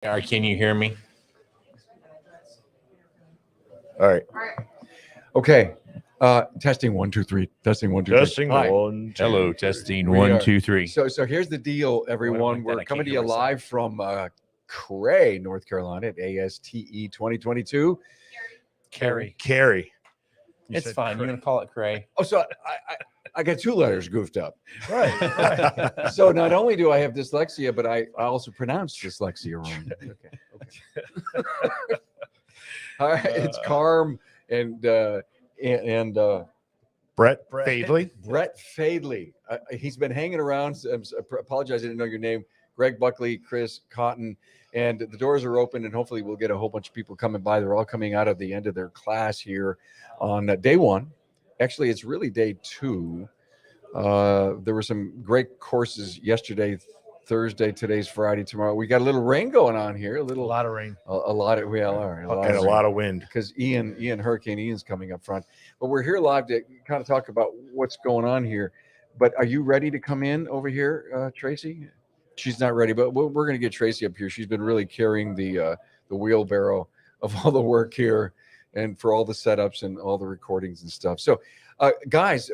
Or can you hear me? All right. Okay. Testing 1 2 3. Testing 1 2 3. Testing Hi. 1, 2, Hello, 3. testing We one, are- two, three. So here's the deal, everyone. like that? We're I can't coming to hear you myself. live from Cray, North Carolina at ASTE 2022. Carrie. Carrie. It's fine. You're gonna call it Cray. Oh, so I got two letters goofed up. Right. So not only do I have dyslexia, but I also pronounce dyslexia wrong. Okay. All right, it's Carm and Brett Fadley. Brett Fadley. He's been hanging around. Apologize, I didn't know your name. Greg Buckley, Chris Cotton, and the doors are open, and hopefully we'll get a whole bunch of people coming by. They're all coming out of the end of their class here on day one. Actually, it's really day two. There were some great courses yesterday, Thursday, today's Friday, tomorrow. We got a little rain going on here. A lot of rain. A lot of, well, all right. And a lot of wind. Because Hurricane Ian's coming up front. But we're here live to kind of talk about what's going on here. But are you ready to come in over here, Tracy? She's not ready, but we're going to get Tracy up here. She's been really carrying the wheelbarrow of all the work here and for all the setups and all the recordings and stuff. So, guys,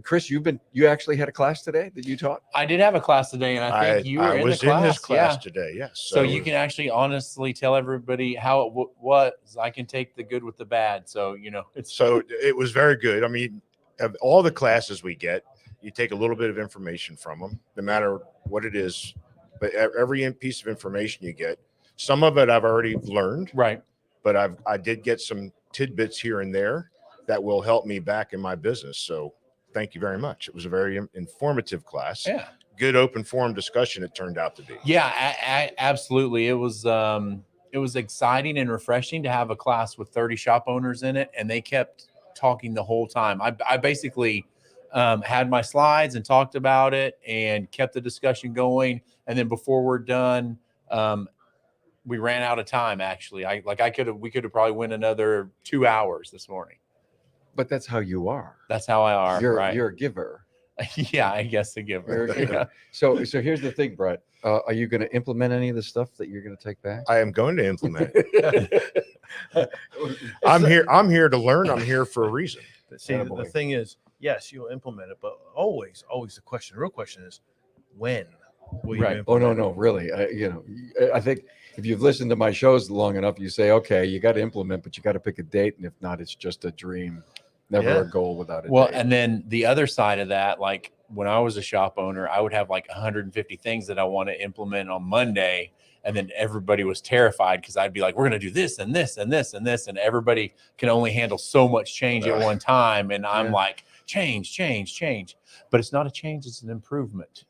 Chris, you actually had a class today that you taught? I did have a class today, and I think you were in the was class. in this class Yeah. today, yes. So you can actually honestly tell everybody how it was. I can take the good with the bad. So, So it was very good. I mean, of all the classes we get, you take a little bit of information from them, no matter what it is. But every piece of information you get, some of it I've already learned, right. but I did get some tidbits here and there that will help me back in my business. So thank you very much. It was a very informative class. Yeah. Good open forum discussion it turned out to be. Yeah, absolutely. It was exciting and refreshing to have a class with 30 shop owners in it, and they kept talking the whole time. I basically had my slides and talked about it and kept the discussion going. And then before we're done, we ran out of time. Actually, we could have probably went another 2 hours this morning. But that's how you are. That's how I are. You're a giver. Yeah, I guess a giver. Yeah. So here's the thing, Brett. Are you going to implement any of the stuff that you're going to take back? I am going to implement it. I'm here to learn. I'm here for a reason. See, the thing is, yes, you'll implement it, but always the real question is, when will you implement Oh, no, really. I think if you've listened to my shows long enough, you say, okay, you got to implement, but you got to pick a date. And if not, it's just a dream. Never a goal without a date. And then the other side of that, like when I was a shop owner, I would have like 150 things that I want to implement on Monday. And then everybody was terrified because I'd be like, we're going to do this and this and this and this. And everybody can only handle so much change at one time. And I'm like, change. But it's not a change. It's an improvement.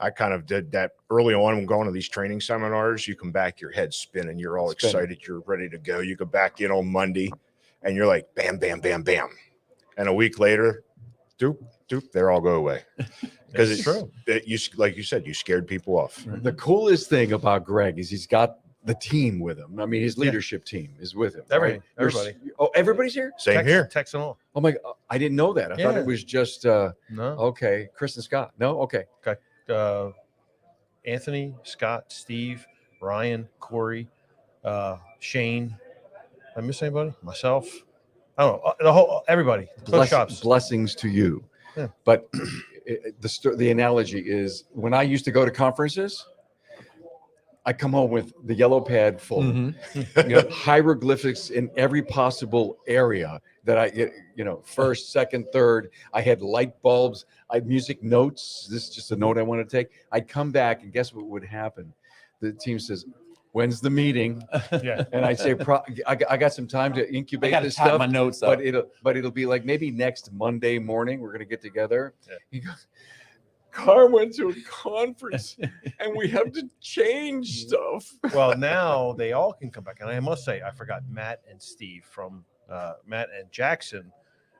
I kind of did that early on when going to these training seminars. You come back, your head's spinning. You're all excited. You're ready to go. You go back in on Monday and you're like, bam, bam, bam, bam. And a week later, doop, they all go away. Because it's true. Like you said, you scared people off. The coolest thing about Greg is he's got the team with him. I mean, his leadership team is with him. Everybody. Oh, everybody's here? Same here. Text and all. Oh, my God. I didn't know that. I thought it was just, No. okay, Chris and Scott. No? Okay. Anthony, Scott, Steve, Ryan, Corey, Shane. Did I miss anybody? Myself. I don't know. Everybody. Blessings to you. Yeah. But the analogy is when I used to go to conferences, I come home with the yellow pad full, hieroglyphics in every possible area that I get, first, second, third. I had light bulbs. I had music notes. This is just a note I want to take. I'd come back and guess what would happen? The team says, when's the meeting? Yeah. And I say, I got some time to incubate this stuff. My notes up. But it'll be like maybe next Monday morning, we're going to get together. Yeah. He goes, Carm went to a conference and we have to change stuff. Well, now they all can come back. And I must say, I forgot Matt and Steve from Matt and Jackson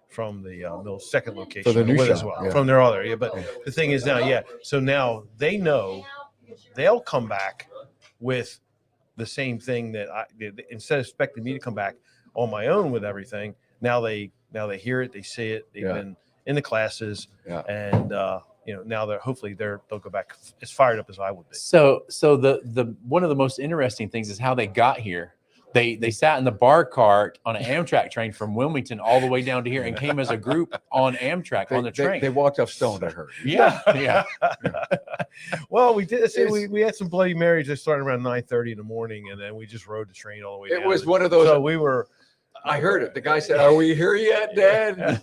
from the Mills second location for the new shop, as well, from their other. Yeah, but the thing is now, so now they know they'll come back with the same thing that instead of expecting me to come back on my own with everything. Now they hear it, they see it. They've been in the classes, and now that hopefully they'll go back as fired up as I would be. So the one of the most interesting things is how they got here. They sat in the bar cart on an Amtrak train from Wilmington all the way down to here and came as a group on Amtrak on the train. They walked off Stone, I heard. Yeah. Well, we did. We had some Bloody Marys that started around 9:30 in the morning, and then we just rode the train all the way. It down. was one of those. So we were. I heard it. The guy said, "Are we here yet, Dad?"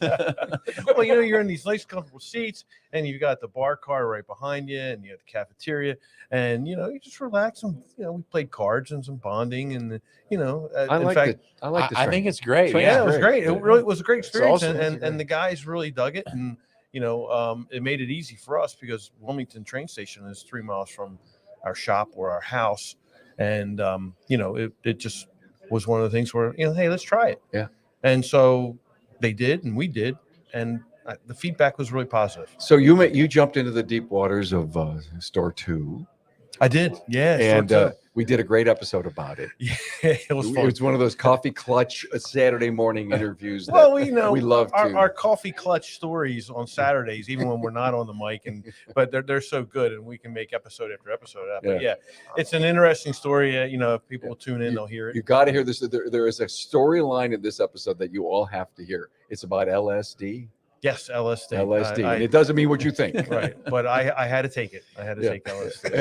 Well, you're in these nice, comfortable seats, and you got the bar car right behind you, and you have the cafeteria, and you just relax. And we played cards and some bonding, and I think it's great. Yeah, it was great. It really was a great experience, awesome. and the guys really dug it, and it made it easy for us because Wilmington train station is 3 miles from our shop or our house, and it just was one of the things where hey, let's try it. Yeah. And so they did, and we did, and the feedback was really positive. So you jumped into the deep waters of Store 2. I did, yeah. And we did a great episode about it. Yeah, it was fun. It was one of those coffee clutch Saturday morning interviews. Well, we love our coffee clutch stories on Saturdays, even when we're not on the mic, but they're so good, and we can make episode after episode out. But yeah, it's an interesting story. If people tune in, they'll hear it. You got to hear this. There is a storyline in this episode that you all have to hear. It's about LSD. Yes, LSD. LSD. And it doesn't mean what you think. Right. But I had to take it. I had to take LSD.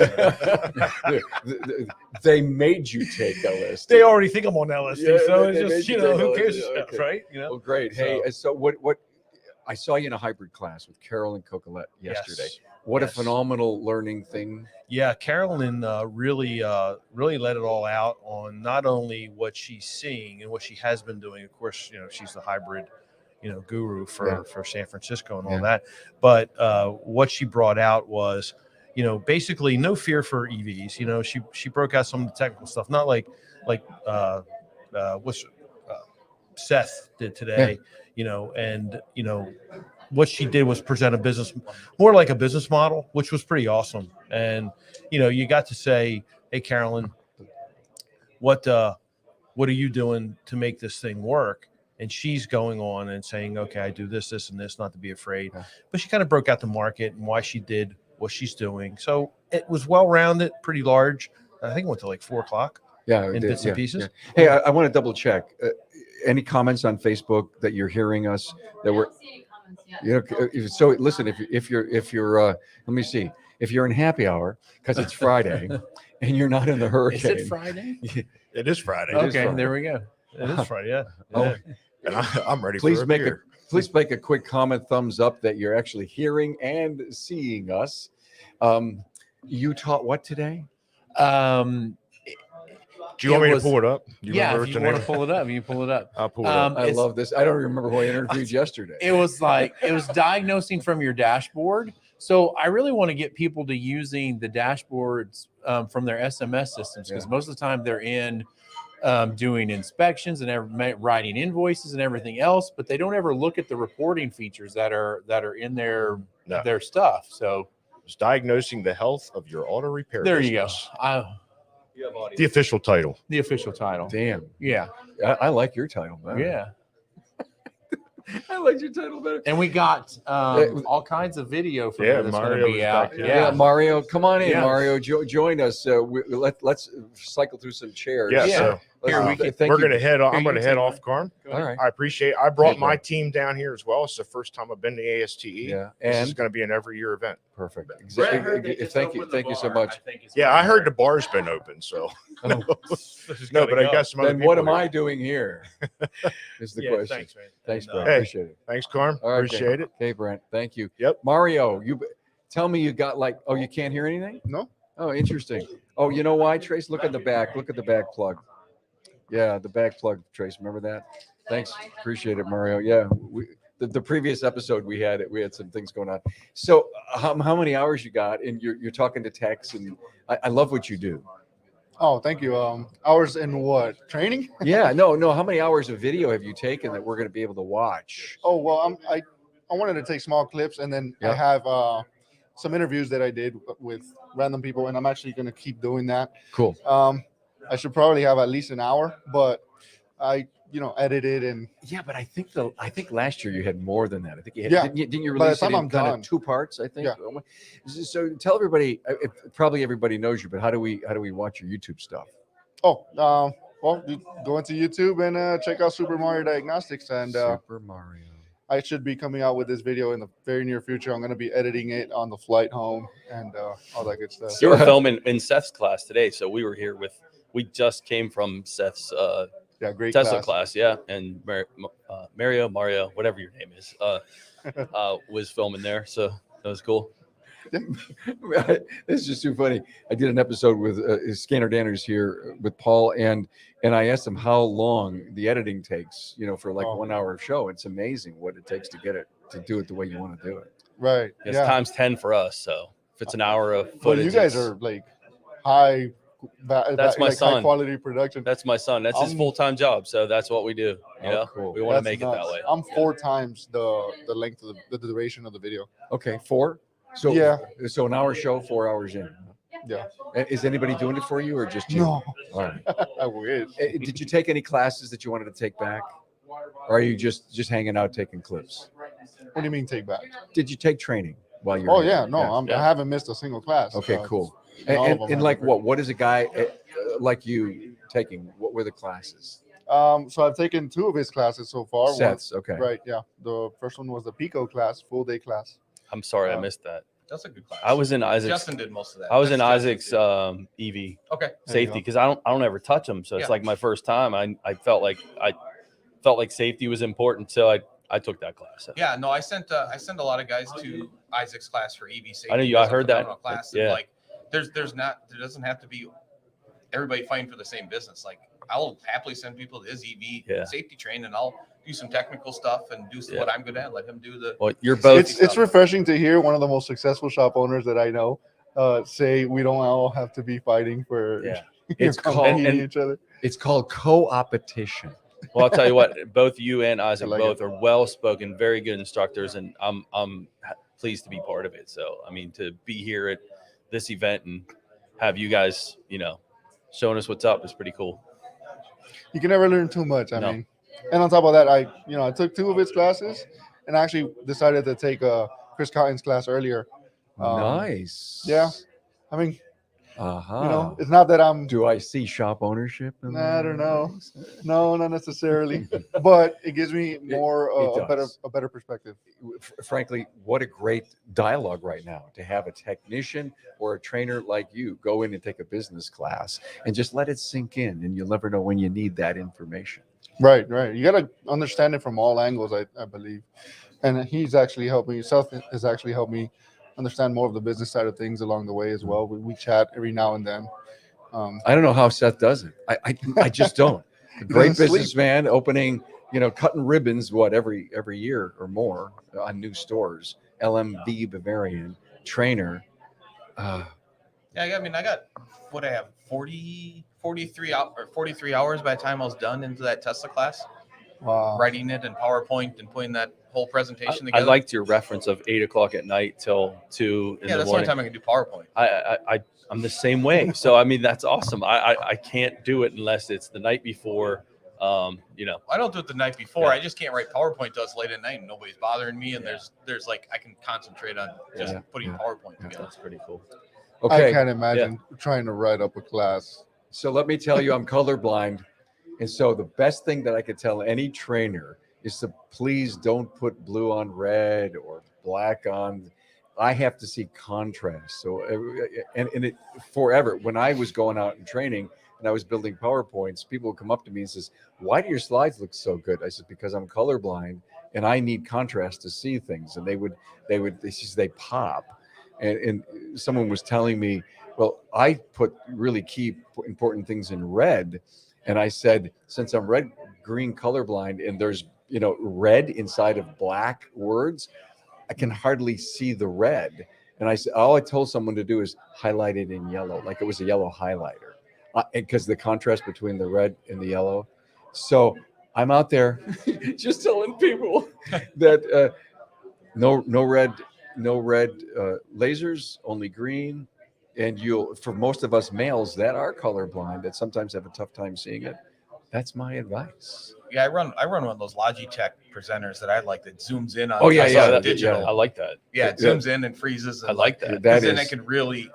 They made you take LSD. They already think I'm on LSD. Yeah, so they it's just, made who you take cares? LSD. Okay. Right? Well, great. Hey, so what I saw you in a hybrid class with Carolyn Cocolette yesterday. Yes. What a phenomenal learning thing. Yeah, Carolyn really let it all out on not only what she's seeing and what she has been doing. Of course, she's the hybrid guru for San Francisco and all that. But what she brought out was, basically no fear for EVs. She broke out some of the technical stuff, not like what Seth did today, and what she did was present a business, more like a business model, which was pretty awesome. And, you got to say, hey, Carolyn, what are you doing to make this thing work? And she's going on and saying, okay, I do this, this, and this, not to be afraid. Yeah. But she kind of broke out the market and why she did what she's doing. So it was well-rounded, pretty large. I think it went to like 4:00. Yeah, in bits and pieces. Yeah. Hey, I want to double check. Any comments on Facebook that you're hearing us that we're? So listen, if you're let me see. If you're in happy hour because it's Friday and you're not in the hurricane. Is it Friday? It is Friday. Okay, there we go. It is Friday. Yeah. Oh. And I'm ready. Please make a quick comment, thumbs up that you're actually hearing and seeing us. You taught what today? Do you want me to pull it up? If you want to pull it up, you pull it up. I'll pull it up. I love this. I don't remember who I interviewed yesterday. It was diagnosing from your dashboard. So I really want to get people to using the dashboards from their SMS systems because most of the time they're in doing inspections and writing invoices and everything else, but they don't ever look at the reporting features that are in their stuff. So it's diagnosing the health of your auto repair. There business. You go. The official title. The official title. Damn. Yeah. I like your title better. Yeah. I like your title better. And we got all kinds of video from that's going to be out. Yeah, Mario, come on in, Mario. Join us. Let's cycle through some chairs. Yeah. So here we're going to head. I'm going to head off, Carm. All right. I appreciate. I brought my team down here as well. It's the first time I've been to ASTE. Yeah, and this is going to be an every year event. Perfect. Thank you so much. Yeah, I heard the bar's been open. So no, but I got some other. Then what am I doing here? Is the question. Thanks, man. Thanks, Brent. Appreciate it. Thanks, Carm. All right, appreciate it. Okay, Brent. Thank you. Yep. Mario, you tell me you got you can't hear anything? No. Oh, interesting. Oh, you know why, Trace? Look at the back. Look at the back plug. Yeah, the back plug, Trace. Remember that? Thanks. Appreciate it, Mario. Yeah. The previous episode we had some things going on. So how many hours you got? And you're talking to techs, and I love what you do. Oh, thank you. Hours in what? Training? Yeah, no. How many hours of video have you taken that we're going to be able to watch? Oh, well, I wanted to take small clips, and then I have some interviews that I did with random people, and I'm actually going to keep doing that. Cool. I should probably have at least an hour, but I edited and Yeah, but I think last year you had more than that. I think you had, Yeah. didn't you By the release it time in I'm kind done. of 2 parts? I think. Yeah. So tell everybody. Probably everybody knows you, but how do we watch your YouTube stuff? well, you go into YouTube and check out Super Mario Diagnostics, and Super Mario. I should be coming out with this video in the very near future. I'm going to be editing it on the flight home and all that good stuff. You were filming in Seth's class today, so we were here with. We just came from Seth's Yeah, great Tesla class, yeah, and Mario, whatever your name is, was filming there, so that was cool. This is just too funny. I did an episode with Scanner Danners here with Paul, and I asked him how long the editing takes, for like 1 hour show. It's amazing what it takes to get it to do it the way you want to do it. Right. It's Yeah. times 10 for us, so if it's an hour of But footage, you guys it's- are like high. That's my high son. quality production. that's my son. That's his full-time job, so that's what we do. You know, cool. we want to That's make it nuts. that way. I'm 4 times the length of the duration of the video. Okay, 4. So Yeah. So an hour show, 4 hours in. Yeah. Is anybody doing it for you or just you? No, All right. I wish. Did you take any classes that you wanted to take back, or are you just hanging out taking clips? What do you mean take back? Did you take training while you're? Oh here? yeah, no, I haven't missed a single class. Okay, cool. all of And, them and have like been what is a guy like you taking? What were the classes? So I've taken 2 of his classes so far. One- Sets. Okay. Right. Yeah. The first one was the Pico class, full day class. I'm sorry, I missed that. That's a good class. I was in Isaac's. Justin did most of that. I was in That's Isaac's Justin's EV okay. There you safety go. because I don't ever touch them, so it's Yeah. like my first time. I felt like safety was important, so I took that class. Yeah, no, I sent a lot of guys to Isaac's class for EV safety. I know you- I It's a heard that. phenomenal class. And Yeah. like there doesn't have to be everybody fighting for the same business. Like I'll happily send people to his EV Yeah. safety train, and I'll do some technical stuff and do Yeah. what I'm good at. Let him do the. Well, you're both. It's refreshing to hear one of the most successful shop owners that I know say we don't all have to be fighting for Yeah. It's called- competing each other. It's called co-opetition. Well, I'll tell you what. Both you and Isaac I like both are well-spoken, very good instructors, and I'm pleased to be part of it. So, I mean, to be here at this event and have you guys, showing us what's up is pretty cool. You can never learn too much. I No. mean, and on top of that, I took 2 of his classes, and I actually decided to take Chris Cotton's class earlier. Nice. Yeah. I mean, Uh-huh. it's not that I'm. Do I see shop ownership? In I don't know. there? No, not necessarily, but it gives me more it does. a better perspective. Frankly, what a great dialogue right now to have a technician or a trainer like you go in and take a business class and just let it sink in, and you'll never know when you need that information. Right. You got to understand it from all angles, I believe. And he's actually helped me. Seth has actually helped me understand more of the business side of things along the way as well. We chat every now and then. I don't know how Seth does it. I just don't. A great doesn't sleep. businessman opening, cutting ribbons, every year or more on new stores. LMB Bavarian trainer. Yeah, I got what I have 43 hours by the time I was done into that Tesla class, writing it in PowerPoint and putting that whole presentation I together. liked your reference of 8 o'clock at night till 2 in yeah, the that's the only morning. time I can do PowerPoint. I'm the same way. So I mean, that's awesome. I can't do it unless it's the night before. I don't do it the night before. Yeah. I just can't write PowerPoint till it's late at night and nobody's bothering me. And there's like I can concentrate on just putting PowerPoint together. That's pretty cool. Okay. I can't imagine trying to write up a class. So let me tell you, I'm colorblind. And so the best thing that I could tell any trainer is to please don't put blue on red or black on. I have to see contrast. So, and it forever, when I was going out and training and I was building PowerPoints, people would come up to me and says, "Why do your slides look so good?" I said, "Because I'm colorblind and I need contrast to see things." And they pop. And someone was telling me, well, I put really key important things in red. And I said, since I'm red, green colorblind, and there's, red inside of black words, I can hardly see the red. And I said, all I told someone to do is highlight it in yellow, like it was a yellow highlighter, because the contrast between the red and the yellow. So I'm out there just telling people that no red lasers, only green. And for most of us males that are colorblind, that sometimes have a tough time seeing it, that's my advice. Yeah, I run one of those Logitech presenters that I like that zooms in on. Oh, yeah, I yeah, saw yeah, digital. I like that. Yeah, it Yeah. zooms in and freezes. And I like that. That Because then I is can really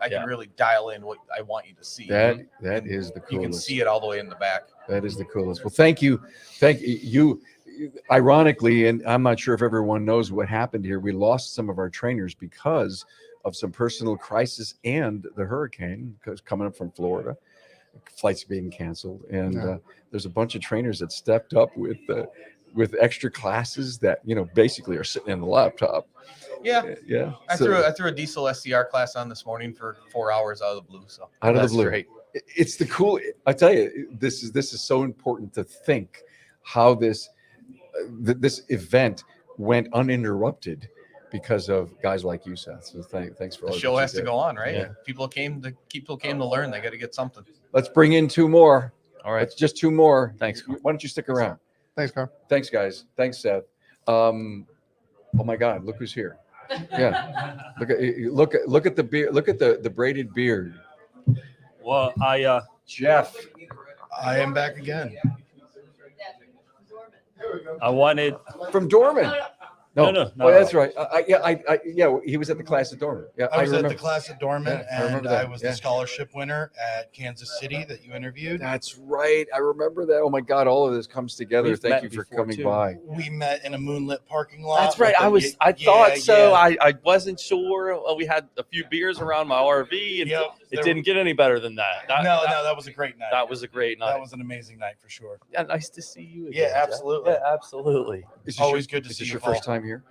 dial in what I want you to see. that And is the you can coolest. see it all the way in the back. That is the coolest. Well, thank you. Ironically, and I'm not sure if everyone knows what happened here, we lost some of our trainers because of some personal crisis and the hurricane because coming up from Florida, flights being canceled, and Yeah. there's a bunch of trainers that stepped up with extra classes that basically are sitting in the laptop. Yeah. Yeah. I So, threw a diesel SCR class on this morning for 4 hours out of the blue. So out of That's the blue. great. It's the cool. I tell you, this is so important to think how this event went uninterrupted because of guys like you, Seth. So thanks for all the that show you has to did. go on, right? Yeah. People came to learn. They got to get something. Let's bring in two more. All right. It's just two more. Thanks. Why don't you stick around? Thanks, Carl. Thanks, guys. Thanks, Seth. Oh my God, look who's here. Yeah. Look at the beard. Look at the braided beard. Well, Jeff. I am back again. I wanted. From Dorman. No, Oh, no. that's right. Yeah, he was at the class at Dorman. Yeah, I was at remember. the class at Dorman, Yeah, I remember and that. I was Yeah. the scholarship winner at Kansas City that you interviewed. That's right. I remember that. Oh my God, all of this comes together. We've Thank met you for before, coming too. by. We met in a moonlit parking lot. That's right. with I the- thought yeah, so. yeah. I wasn't sure. We had a few beers around my RV, and Yep, it there- didn't get any better than that. No, that was a great night. That was a great night. That was an amazing night for sure. Yeah, nice to see you again. Yeah, Jeff. absolutely. Yeah, absolutely. Is this Always good to Is see this you, your Paul. first time here?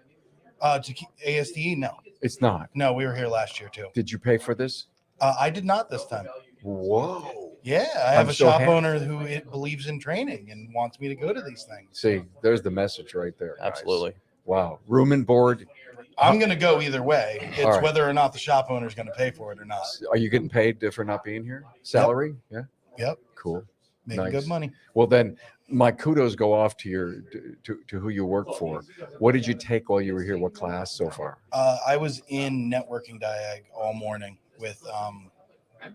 ASTE, no, It's not. no, we were here last year too. Did you pay for this? I did not this time. Whoa. Yeah, I have I'm a so shop happy. owner who believes in training and wants me to go to these things. See, there's the message right there. guys. Absolutely. Wow. Room and board. I'm going to go either way. It's All right. whether or not the shop owner is going to pay for it or not. Are you getting paid for not being here? Salary? Yeah. Yep, Cool. making Nice. good money. Well, then my kudos go off to to who you work for. What did you take while you were here? What class so far? I was in networking diag all morning with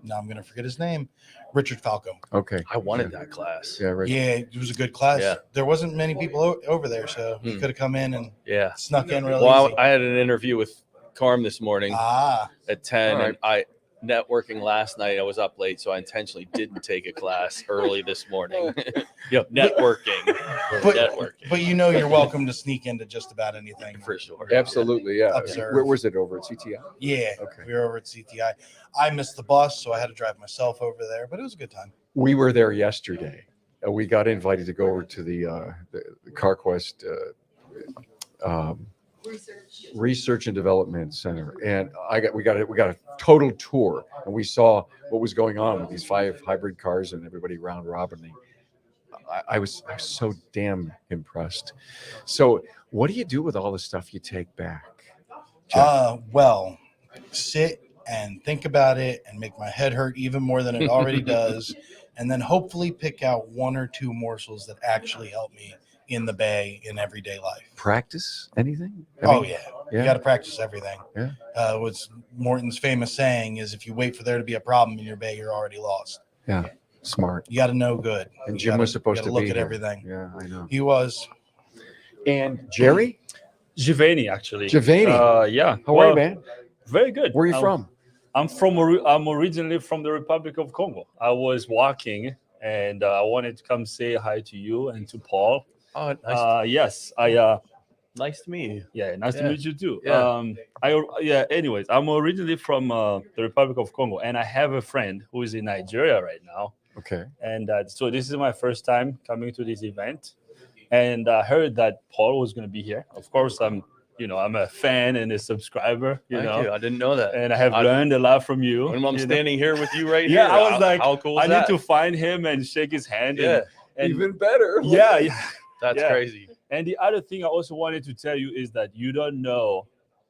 now I'm going to forget his name, Richard Falco. Okay. I wanted that class. Yeah, right. Yeah, it was a good class. Yeah. There wasn't many people over there, so he Hmm. could have come in and Yeah. snuck in really Well, easy. I had an interview with Carm this morning Ah, at 10, All right. and I networking last night. I was up late, so I intentionally didn't take a class early this morning. Networking. Networking. but you know you're welcome to sneak into just about anything. For sure. Absolutely. Yeah. Observe. Where's it over at CTI? Yeah, Okay. we were over at CTI. I missed the bus, so I had to drive myself over there, but it was a good time. We were there yesterday. We got invited to go over to the CarQuest Research and Development Center, and we got a total tour, and we saw what was going on with these 5 hybrid cars and everybody round robining. I was so damn impressed. So, what do you do with all the stuff you take back? Well, sit and think about it and make my head hurt even more than it already does, and then hopefully pick out 1 or 2 morsels that actually help me in the bay in everyday life. Practice anything? Oh yeah, yeah. you got to practice everything. Yeah. What's Morton's famous saying is, if you wait for there to be a problem in your bay, you're already lost. Yeah, smart. You got to know good. And You Jim gotta- was supposed you to gotta be look at here. everything. Yeah, I know. He was. And Jerry, Giovanni, actually. Giovanni. Yeah. How are you, man? Very good. Where are you from? I'm originally from the Republic of Congo. I was walking, and I wanted to come say hi to you and to Paul. Oh, nice, Yes, nice to meet you. Yeah, nice to Yeah. meet you too. Yeah. Anyways, I'm originally from the Republic of Congo, and I have a friend who is in Nigeria right now. Okay. And so this is my first time coming to this event, and I heard that Paul was going to be here. Of course, I'm a fan and a subscriber. Thank you. I didn't know that. And I have learned a lot from you. When I'm you know. standing here with you right Yeah, here, I was like, how cool is I that? need to find him and shake his hand. Yeah, and Even better. yeah. that's yeah. crazy. And the other thing I also wanted to tell you is that you don't know.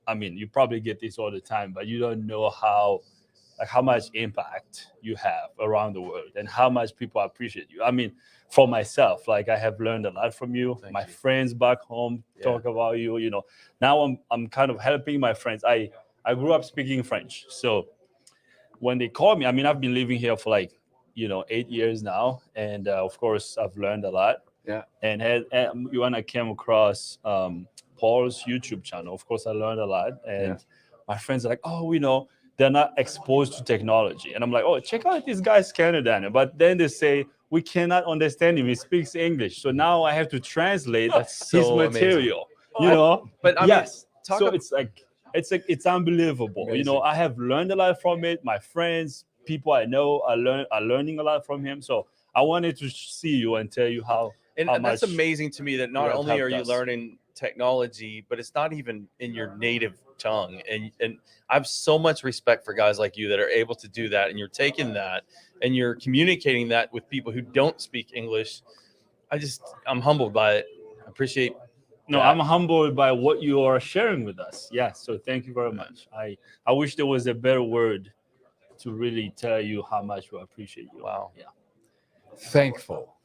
I mean, you probably get this all the time, but you don't know how much impact you have around the world and how much people appreciate you. I mean, for myself, I have learned a lot from you. Thank My you. friends back home talk about you. Now I'm kind of helping my friends. I grew up speaking French, so when they call me, I mean, I've been living here for 8 years now, and of course, I've learned a lot. Yeah. And when I came across Paul's YouTube channel, of course, I learned a lot. And my friends are like, oh, they're not exposed to technology. And I'm like, oh, check out this guy's Canadian. But then they say, we cannot understand him. He speaks English. So now I have to translate his material, But I mean, yes. So it's like, it's unbelievable. Amazing. I have learned a lot from it. My friends, people I know are learning a lot from him. So I wanted to see you and tell you how and that's much amazing to me that not you have only are you helped us. learning technology, but it's not even in your native tongue. And I have so much respect for guys like you that are able to do that. And you're taking that and you're communicating that with people who don't speak English. I'm humbled by it. I appreciate. No, I'm humbled by what you are sharing with us. Yeah. So thank you very much. I wish there was a better word to really tell you how much we appreciate you. Wow. Yeah. Thankful.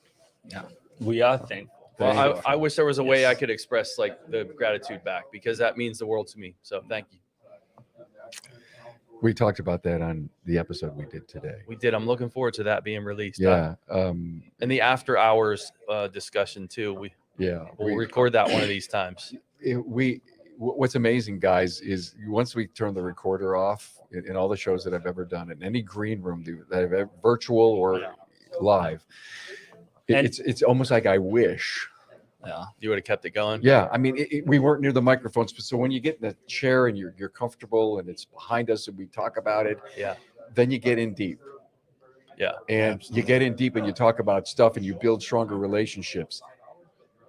Yeah. We are thankful. Well, I wish there was a way I could express like the gratitude back, because that means the world to me. So thank you. We talked about that on the episode we did today. We did. I'm looking forward to that being released. Yeah. And the after hours discussion too. We'll record that one of these times. What's amazing, guys, is once we turn the recorder off in all the shows that I've ever done, in any green room that I've ever, virtual or live, it's almost like I wish. Yeah, you would have kept it going. Yeah, I mean, we weren't near the microphones, so when you get in the chair and you're comfortable and it's behind us and we talk about it, then you get in deep. Yeah, and you get in deep and you talk about stuff and you build stronger relationships.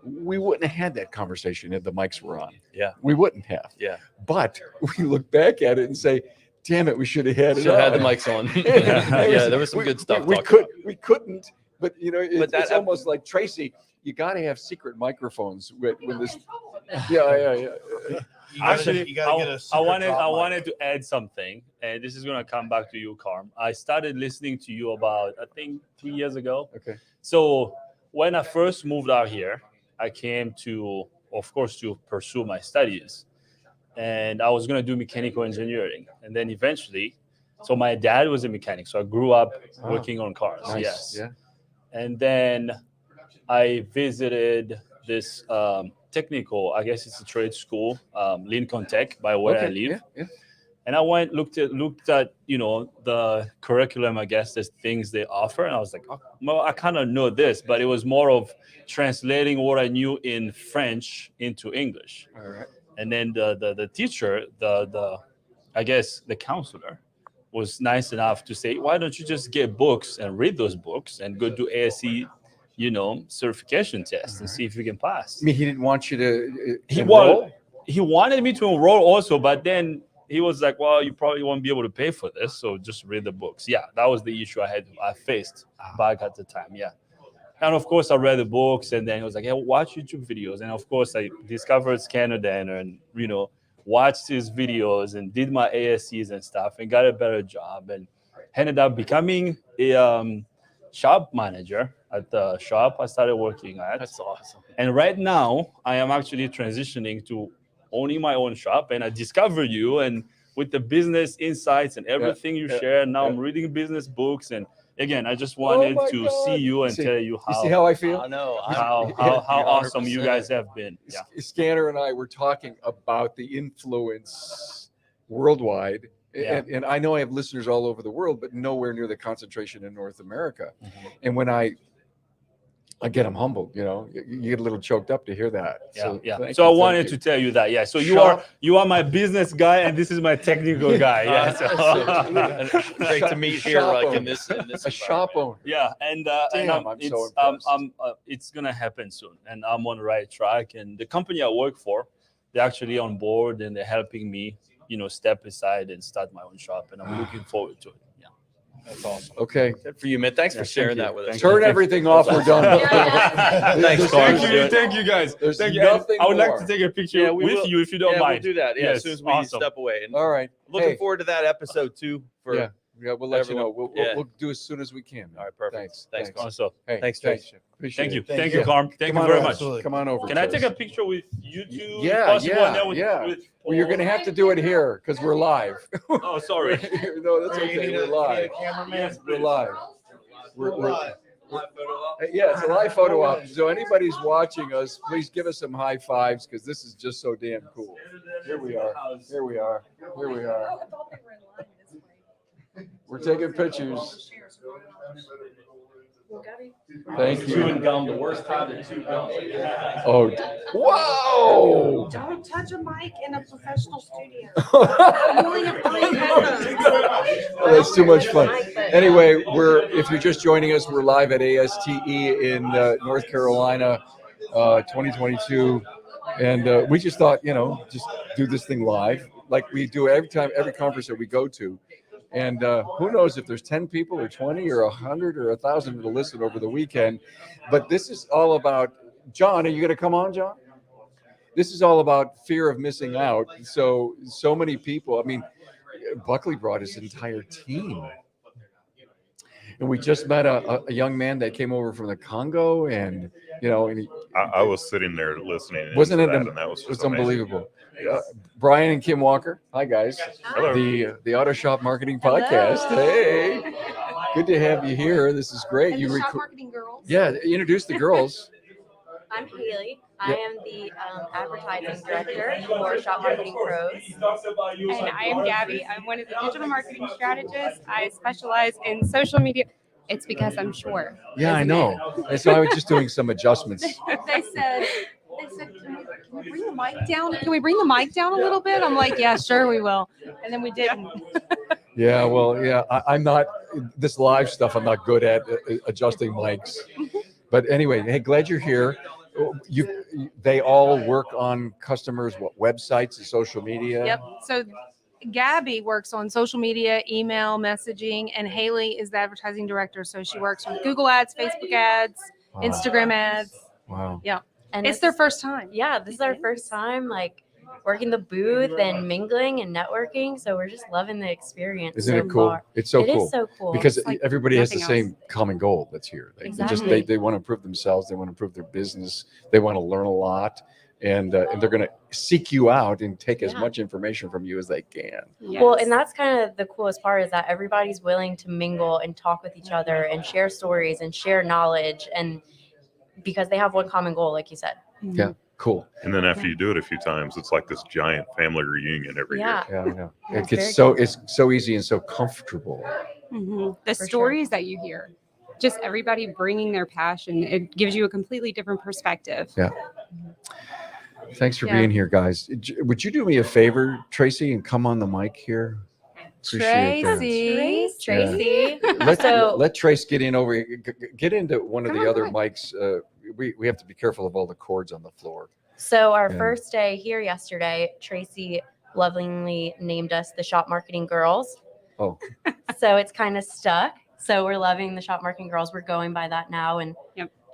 We wouldn't have had that conversation if the mics were on. Yeah, we wouldn't have. Yeah, but we look back at it and say, "Damn it, we should have had it." Should have had the mics on. Yeah, there was some good stuff. We couldn't. But it's almost like Tracy. You got to have secret microphones when this. Yeah. Actually, I wanted to add something, and this is going to come back to you, Carm. I started listening to you about, I think, 3 years ago. Okay. So when I first moved out here, I came to, of course, to pursue my studies, and I was going to do mechanical engineering, and then eventually, so my dad was a mechanic, so I grew up working on cars. Nice. Yes. Yeah. And then I visited this technical, I guess it's a trade school, Lincoln Tech, by where I live. Yeah. And I looked at the curriculum, I guess, the things they offer, and I was like, oh, well, I kind of know this, but it was more of translating what I knew in French into English. All right. And then the teacher, I guess the counselor, was nice enough to say, why don't you just get books and read those books and go do ASTE, certification test and see if you can pass. I mean, he didn't want you to He wanted me to enroll also, but then he was like, well, you probably won't be able to pay for this, so just read the books. Yeah, that was the issue I faced back at the time. Yeah. And of course, I read the books, and then he was like, hey, watch YouTube videos. And of course, I discovered Canadian and, watched his videos and did my ASCs and stuff and got a better job and ended up becoming a shop manager at the shop I started working at. That's awesome. And right now, I am actually transitioning to owning my own shop, and I discovered you, and with the business insights and everything you share, now I'm reading business books, and again, I just wanted to see you and tell you how. You see how I feel? I know. How awesome you guys have been. Yeah. Scanner and I were talking about the influence worldwide. Yeah. And I know I have listeners all over the world, but nowhere near the concentration in North America. Mm-hmm. And when again, I'm humbled, you get a little choked up to hear that. So I wanted to tell you that. Yeah. So you are my business guy, and this is my technical guy. Yeah. Great to meet here, like in this a shop owner. Yeah. And so impressed. It's gonna happen soon, and I'm on the right track. And the company I work for, they're actually on board, and they're helping me, step aside and start my own shop, and I'm looking forward to it. Yeah. That's awesome. Okay. Good for you, man. Thanks for sharing that with us. Turn everything off. We're done. Thanks, Carl. Thank you, guys. There's Thank you. nothing I would like more. to take a picture with you if you don't mind. We'll do that. Yeah, Yes, as soon as we awesome. step away. And All right. looking forward to that episode too. Yeah, we'll let you know. We'll do as soon as we can. All right, perfect. Thanks. Carl. Also, Hey, Thanks, Trace. Appreciate thank you. it. Thank you, Carm. Thank you very much. Come on over. Can I Trace. take a picture with you two? if Yeah, possible, and then yeah. with Well, you're going to have to do it here because we're live. Oh, sorry. No, that's okay. We're live. cameraman. We're live. We're Yeah, it's a live photo op. So anybody's watching us, please give us some high fives because this is just so damn cool. Here we are. Here we are. Here we are. We're taking pictures. Thank you. Chewing gum, the worst time to chew gum. Oh, whoa! Don't touch a mic in a professional studio. I'm willing to buy headphones. Oh, that's too much fun. Anyway, if you're just joining us, we're live at ASTE in North Carolina, 2022, and we just thought, just do this thing live, like we do every conference that we go to. And who knows if there's 10 people or 20 or 100 or 1,000 to listen over the weekend. But this is all about, John, are you going to come on, John? This is all about fear of missing out. So many people, I mean, Buckley brought his entire team. And we just met a young man that came over from the Congo, and I was sitting there listening. Wasn't it? And that was just unbelievable. Brian and Kim Walker. Hi, guys. Hello. The Auto Shop Marketing Podcast. Hey, good to have you here. This is great. And the Shop Marketing Girls. Yeah, introduce the girls. I'm Haley. I am the advertising director for Shop Marketing Pros. And I am Gabby. I'm one of the digital marketing strategists. I specialize in social media. It's because I'm short. Yeah, I know. And so I was just doing some adjustments. They said, can we bring the mic down? Can we bring the mic down a little bit? I'm like, yeah, sure, we will. And then we didn't. Yeah, well, yeah, I'm not, this live stuff, I'm not good at adjusting mics. But anyway, hey, glad you're here. They all work on customers, websites and social media? Yep. So Gabby works on social media, email, messaging, and Haley is the advertising director. So she works on Google ads, Facebook ads, Instagram ads. Wow. Yeah. And it's their first time. Yeah, this is our first time working the booth and mingling and networking. So we're just loving the experience. Isn't it cool? It's so cool. It is so cool. Because everybody has the same common goal that's here. Exactly. They want to improve themselves. They want to improve their business. They want to learn a lot. And they're going to seek you out and take as much information from you as they can. Yes. Well, and that's kind of the coolest part is that everybody's willing to mingle and talk with each other and share stories and share knowledge. And because they have one common goal, like you said. Yeah, cool. And then after you do it a few times, it's like this giant family reunion every year. Yeah, I know. It's so easy and so comfortable. Mm-hmm. The stories that you hear, just everybody bringing their passion, it gives you a completely different perspective. Yeah. Thanks for being here, guys. Would you do me a favor, Tracy, and come on the mic here? Tracy. Let Trace get in over here. Get into one of the other mics. We have to be careful of all the cords on the floor. So our first day here yesterday, Tracy lovingly named us the Shop Marketing Girls. Oh. So it's kind of stuck. So we're loving the Shop Marketing Girls. We're going by that now. And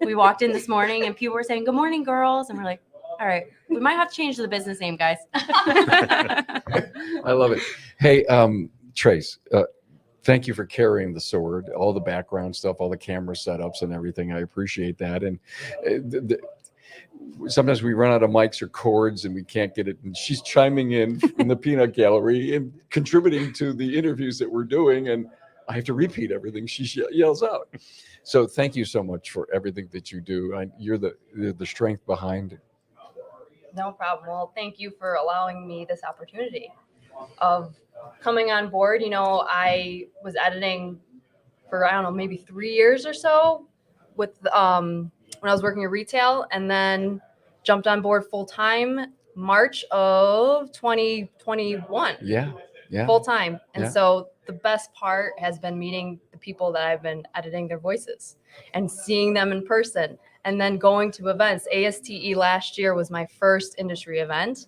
we walked in this morning and people were saying, "Good morning, girls." And we're like, all right, we might have to change the business name, guys. I love it. Hey, Trace, thank you for carrying the sword, all the background stuff, all the camera setups and everything. I appreciate that. And sometimes we run out of mics or cords and we can't get it. And she's chiming in the peanut gallery and contributing to the interviews that we're doing. And I have to repeat everything she yells out. So thank you so much for everything that you do. You're the strength behind it. No problem. Well, thank you for allowing me this opportunity of coming on board. I was editing for, maybe 3 years or so with when I was working in retail, and then jumped on board full time March of 2021. Yeah. Full time. And so the best part has been meeting the people that I've been editing their voices and seeing them in person. And then going to events. ASTE last year was my first industry event.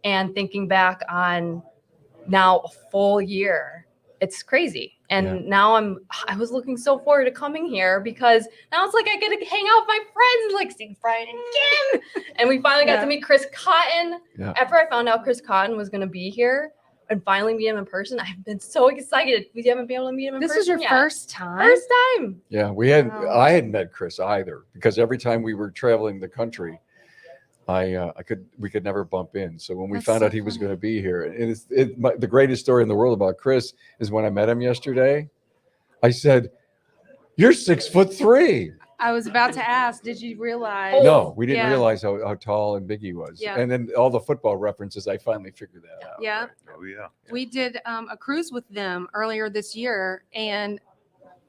And thinking back on now a full year, it's crazy. And now I was looking so forward to coming here because now it's like I get to hang out with my friends, like see Brian and Kim. And we finally got to meet Chris Cotton. Yeah. After I found out Chris Cotton was going to be here and finally meet him in person, I've been so excited. We haven't been able to meet him in person. This is your yet. first time? First time. Yeah, I hadn't met Chris either because every time we were traveling the country, we could never bump in. So when we found out he was going to be here, and the greatest story in the world about Chris is when I met him yesterday. I said, You're 6'3". I was about to ask, did you realize? No, we didn't Yeah. realize how tall and big he was. Yeah. And then all the football references, I finally figured that out. Yeah. Oh yeah. We did a cruise with them earlier this year and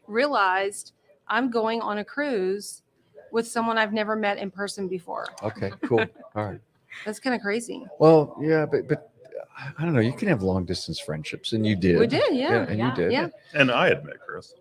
realized I'm going on a cruise with someone I've never met in person before. Okay, cool. All right. That's kind of crazy. Well, yeah, but I don't know. You can have long distance friendships, and you did. We did, yeah. and you did. Yeah. And I had met Chris.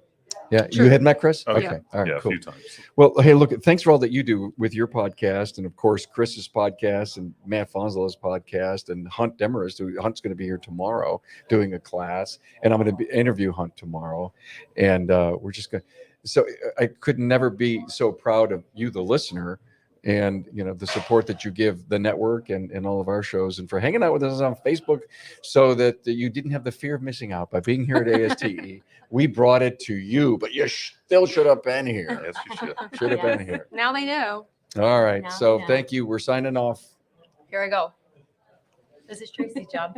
Yeah, True. you had met Chris? Oh, Okay. yeah. All right, Yeah, cool. a few times. Well, hey, look, thanks for all that you do with your podcast, and of course, Chris's podcast, and Matt Fonzolo's podcast, and Hunt Demarest, who Hunt's going to be here tomorrow doing a class, and I'm going to interview Hunt tomorrow, and we're just going to. So I could never be so proud of you, the listener, and the support that you give the network and all of our shows, and for hanging out with us on Facebook, so that you didn't have the fear of missing out by being here at ASTE. We brought it to you, but you still should have been here. Yes, you should. Should have been here. Now they know. All right. Now So they know. thank you. We're signing off. Here I go. This is Tracy's job.